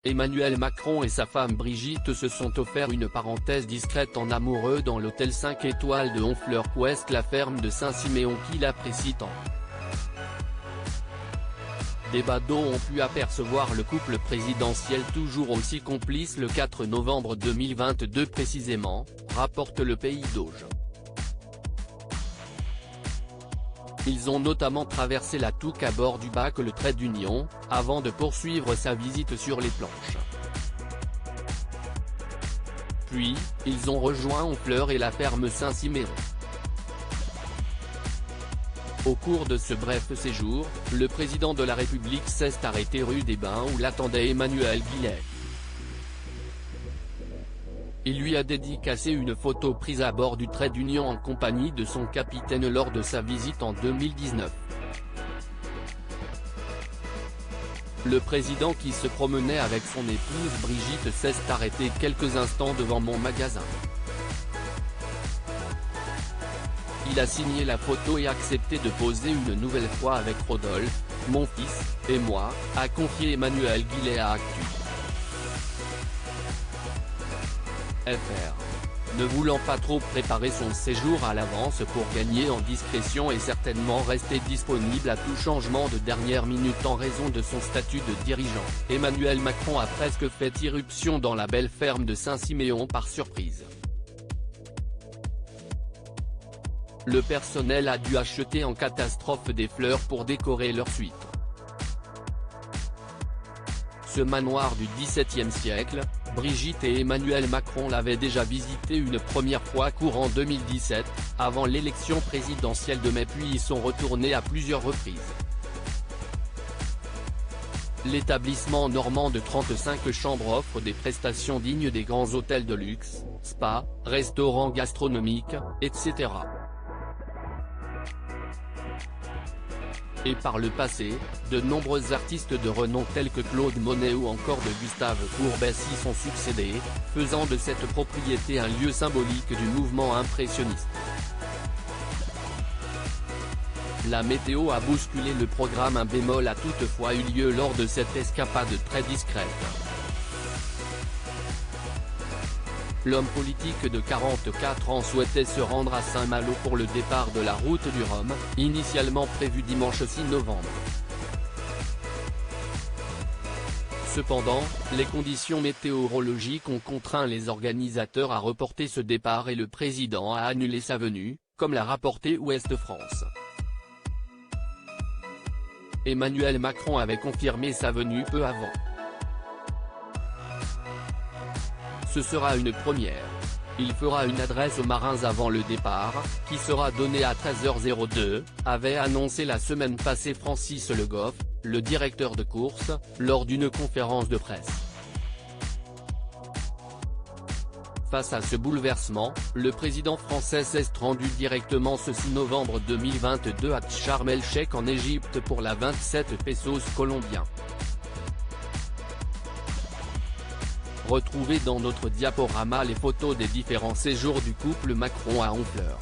Emmanuel Macron et sa femme Brigitte se sont offert une parenthèse discrète en amoureux dans l'hôtel 5 étoiles de Honfleur-Ouest, la ferme de Saint-Siméon qu'il apprécie tant. Des badauds ont pu apercevoir le couple présidentiel toujours aussi complice le 4 novembre 2022 précisément, rapporte Le Pays d'Auge. Ils ont notamment traversé la Touques à bord du bac Le Trait d'Union, avant de poursuivre sa visite sur les planches. Puis, ils ont rejoint Honfleur et la ferme Saint-Siméon. Au cours de ce bref séjour, le président de la République s'est arrêté rue des Bains où l'attendait Emmanuel Guillet. Il lui a dédicacé une photo prise à bord du Trait d'Union en compagnie de son capitaine lors de sa visite en 2019. Le président qui se promenait avec son épouse Brigitte s'est arrêté quelques instants devant mon magasin. Il a signé la photo et accepté de poser une nouvelle fois avec Rodolphe, mon fils, et moi, a confié Emmanuel Guillet à Actu. Ne voulant pas trop préparer son séjour à l'avance pour gagner en discrétion et certainement rester disponible à tout changement de dernière minute en raison de son statut de dirigeant, Emmanuel Macron a presque fait irruption dans la belle ferme de Saint-Siméon par surprise. Le personnel a dû acheter en catastrophe des fleurs pour décorer leur suite. Ce manoir du XVIIe siècle, Brigitte et Emmanuel Macron l'avaient déjà visité une première fois courant 2017, avant l'élection présidentielle de mai, puis y sont retournés à plusieurs reprises. L'établissement normand de 35 chambres offre des prestations dignes des grands hôtels de luxe, spas, restaurants gastronomiques, etc. Et par le passé, de nombreux artistes de renom tels que Claude Monet ou encore de Gustave Courbet s'y sont succédés, faisant de cette propriété un lieu symbolique du mouvement impressionniste. La météo a bousculé le programme. Un bémol a toutefois eu lieu lors de cette escapade très discrète. L'homme politique de 44 ans souhaitait se rendre à Saint-Malo pour le départ de la route du Rhum, initialement prévu dimanche 6 novembre. Cependant, les conditions météorologiques ont contraint les organisateurs à reporter ce départ et le président a annulé sa venue, comme l'a rapporté Ouest France. Emmanuel Macron avait confirmé sa venue peu avant. Ce sera une première. Il fera une adresse aux marins avant le départ, qui sera donnée à 13h02, avait annoncé la semaine passée Francis Le Goff, le directeur de course, lors d'une conférence de presse. Face à ce bouleversement, le président français s'est rendu directement ce 6 novembre 2022 à Sharm el-Sheikh en Égypte pour la 27 pesos colombiens. Retrouvez dans notre diaporama les photos des différents séjours du couple Macron à Honfleur.